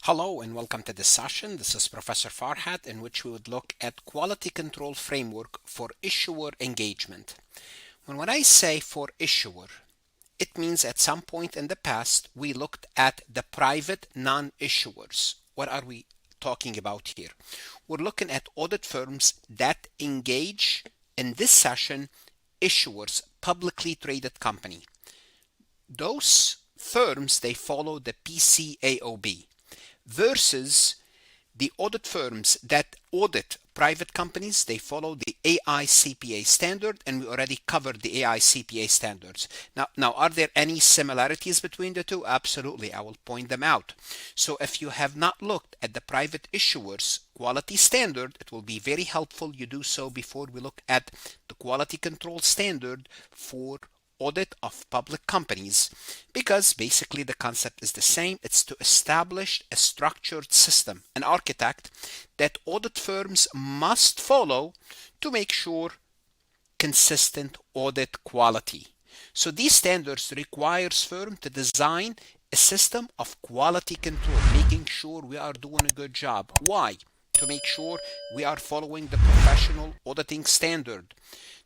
Hello and welcome to this session. This is Professor Farhat, in which we would look at quality control framework for issuer engagement. When I say for issuer, it means at some point in the past we looked at the private non-issuers. What are we talking about here? We're looking at audit firms that engage, in this session, issuers, publicly traded company. Those firms, they follow the PCAOB versus the audit firms that audit private companies. They follow the AICPA standard, and we already covered the AICPA standards. Now, are there any similarities between the two? Absolutely, I will point them out. So if you have not looked at the private issuers quality standard, it will be very helpful you do so before we look at the quality control standard for audit of public companies, because basically the concept is the same. It's to establish a structured system, an architect that audit firms must follow to make sure consistent audit quality. So these standards requires firm to design a system of quality control, making sure we are doing a good job. Why? To make sure we are following the professional auditing standard,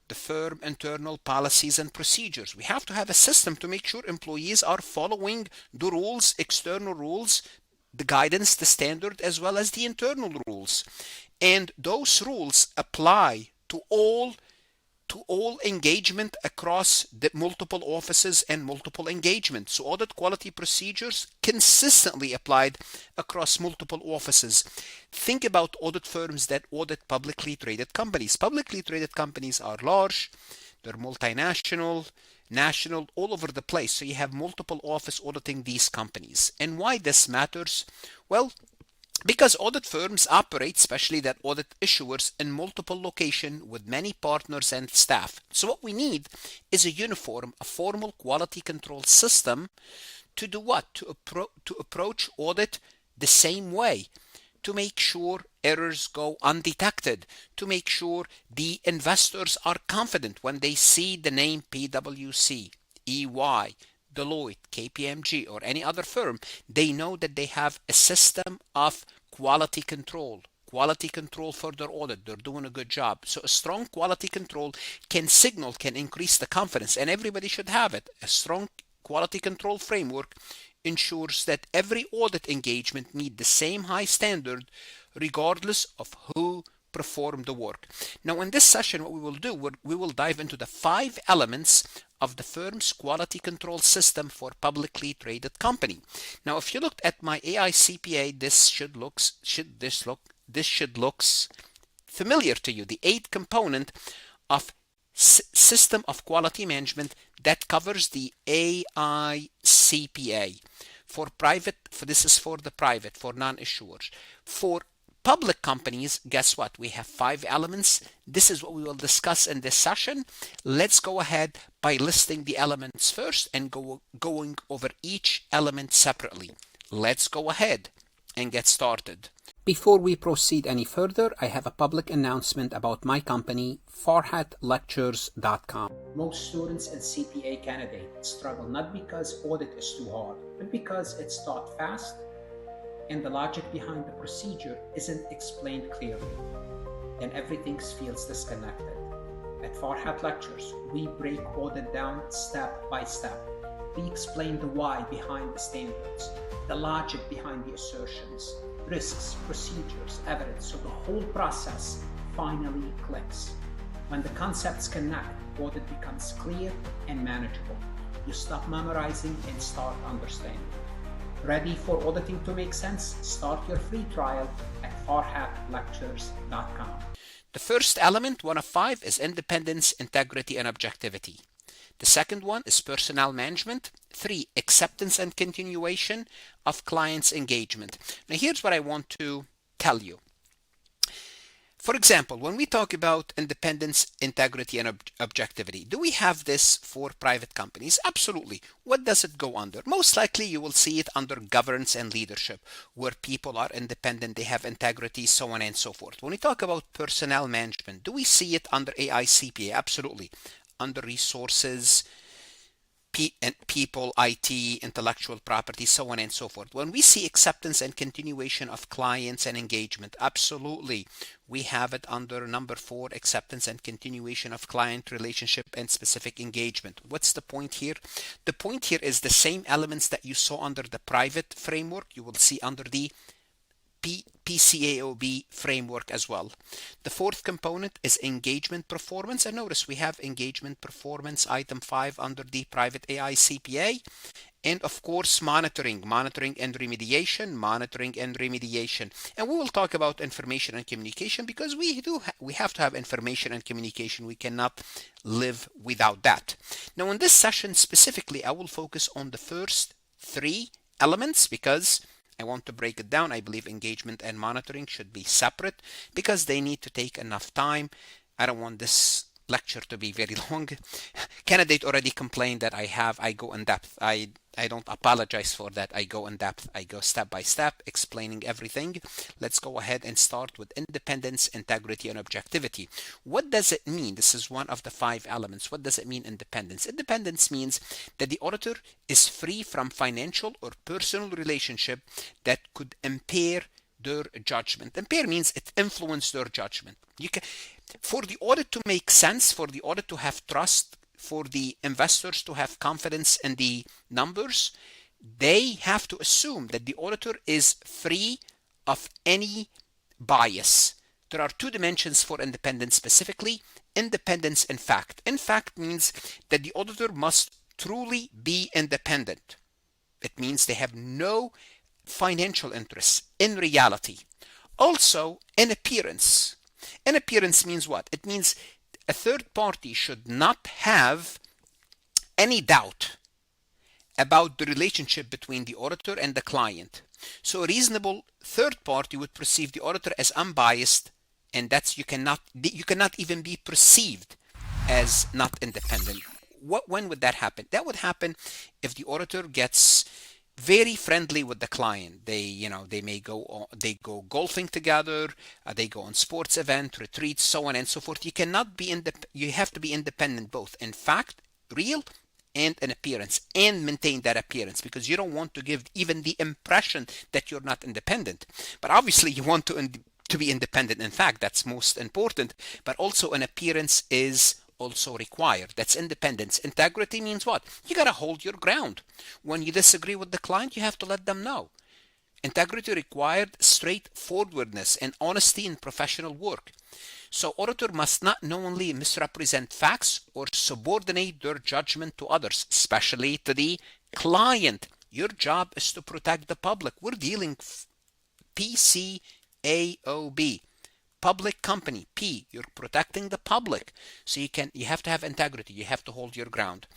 the firm internal policies and procedures. We have to have a system to make sure employees are following the rules, external rules, the guidance, the standard, as well as the internal rules. And those rules apply to all engagement across the multiple offices and multiple engagements. So audit quality procedures consistently applied across multiple offices. Think about audit firms that audit publicly traded companies. Publicly traded companies are large, they're multinational, national, all over the place. So you have multiple offices auditing these companies. And why this matters? Well, because audit firms operate, especially that audit issuers, in multiple locations with many partners and staff. So what we need is a formal quality control system to do what? To approach audit the same way, to make sure errors go undetected, to make sure the investors are confident when they see the name PwC, EY, Deloitte, KPMG, or any other firm. They know that they have a system of quality control for their audit. They're doing a good job. So a strong quality control can increase the confidence, and everybody should have it. A strong quality control framework ensures that every audit engagement meet the same high standard regardless of who perform the work. Now in this session, what we will do, we will dive into the 5 elements of the firm's quality control system for publicly traded company. Now if you looked at my AICPA, this should look familiar to you. The 8 component of system of quality management that covers the AICPA for non-issuers. For public companies, guess what? We have 5 elements. This is what we will discuss in this session. Let's go ahead by listing the elements first and going over each element separately. Let's go ahead and get started. Before we proceed any further, I have a public announcement about my company, FarhatLectures.com. Most students and CPA candidates struggle not because audit is too hard, but because it's taught fast and the logic behind the procedure isn't explained clearly, and everything feels disconnected. At Farhat Lectures, we break audit down step by step. We explain the why behind the standards, the logic behind the assertions, risks, procedures, evidence, so the whole process finally clicks. When the concepts connect, audit becomes clear and manageable. You stop memorizing and start understanding. Ready for auditing to make sense? Start your free trial at farhatlectures.com. The first element, one of 5, is independence, integrity, and objectivity. The second one is personnel management. 3, acceptance and continuation of clients' engagement. Now here's what I want to tell you. For example, when we talk about independence, integrity, and objectivity, do we have this for private companies? Absolutely. What does it go under? Most likely you will see it under governance and leadership, where people are independent, they have integrity, so on and so forth. When we talk about personnel management, do we see it under AICPA? Absolutely. Under resources, people, IT, intellectual property, so on and so forth. When we see acceptance and continuation of clients and engagement, absolutely, we have it under number 4, acceptance and continuation of client relationship and specific engagement. What's the point here? The point here is the same elements that you saw under the private framework, you will see under the PCAOB framework as well. The fourth component is engagement performance, and notice we have engagement performance item 5 under the private AICPA, and of course monitoring and remediation, and we will talk about information and communication because we have to have information and communication. We cannot live without that. Now in this session specifically, I will focus on the first 3 elements because I want to break it down. I believe engagement and monitoring should be separate because they need to take enough time. I don't want this lecture to be very long. Candidate already complained that I go in depth. I don't apologize for that. I go in depth. I go step by step explaining everything. Let's go ahead and start with independence, integrity, and objectivity. What does it mean? This is one of the 5 elements. What does it mean, independence? Independence means that the auditor is free from financial or personal relationship that could impair their judgment. Impair means it influenced their judgment. For the audit to make sense, for the audit to have trust, for the investors to have confidence in the numbers, they have to assume that the auditor is free of any bias. There are 2 dimensions for independence specifically. Independence in fact. In fact means that the auditor must truly be independent. It means they have no financial interests in reality. Also, in appearance. In appearance means what? It means a third party should not have any doubt about the relationship between the auditor and the client. So a reasonable third party would perceive the auditor as unbiased, and that's you cannot even be perceived as not independent. When would that happen? That would happen if the auditor gets very friendly with the client. They may go golfing together, they go on sports event, retreats, so on and so forth. You have to be independent both in fact, real, and in appearance, and maintain that appearance because you don't want to give even the impression that you're not independent. But obviously you want to be independent in fact, that's most important, but also an appearance is also required. That's independence. Integrity means what? You got to hold your ground. When you disagree with the client, you have to let them know. Integrity required straightforwardness and honesty in professional work. So auditor must not knowingly misrepresent facts or subordinate their judgment to others, especially to the client. Your job is to protect the public. We're dealing PCAOB. Public company. P, you're protecting the public. So you have to have integrity. You have to hold your ground.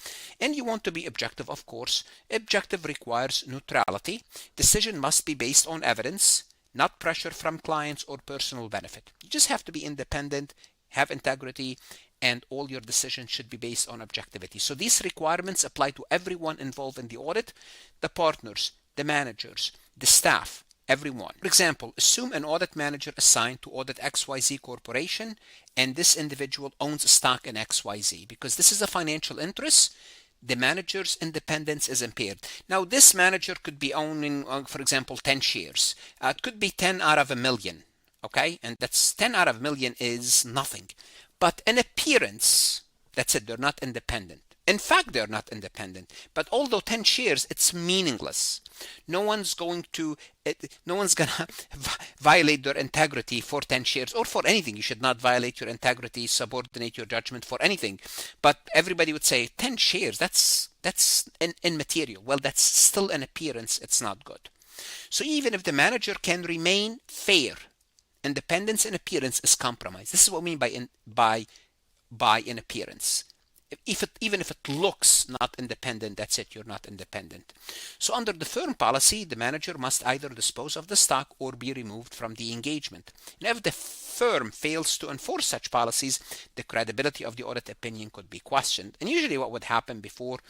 And you want to be objective, of course. Objective requires neutrality. Decision must be based on evidence, not pressure from clients or personal benefit. You just have to be independent, have integrity, and all your decisions should be based on objectivity. So these requirements apply to everyone involved in the audit, the partners, the managers, the staff, everyone. For example, assume an audit manager assigned to audit XYZ Corporation, and this individual owns stock in XYZ. Because this is a financial interest, the manager's independence is impaired. Now, this manager could be owning, for example, 10 shares. It could be 10 out of a million, okay? And that's 10 out of a million is nothing. But in appearance, that's it, they're not independent. In fact, they're not independent. But although 10 shares, it's meaningless. No one's going to violate their integrity for 10 shares or for anything. You should not violate your integrity, subordinate your judgment for anything. But everybody would say 10 shares, that's immaterial. Well, that's still an appearance. It's not good. So even if the manager can remain fair, independence in appearance is compromised. This is what we mean by in appearance. Even if it looks not independent, that's it, you're not independent. So under the firm policy, the manager must either dispose of the stock or be removed from the engagement. And if the firm fails to enforce such policies, the credibility of the audit opinion could be questioned. And usually what would happen before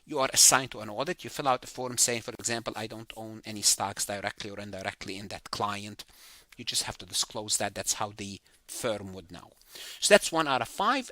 you are assigned to an audit, you fill out a form saying, for example, I don't own any stocks directly or indirectly in that client. You just have to disclose that. That's how the firm would know. So that's 1 out of 5.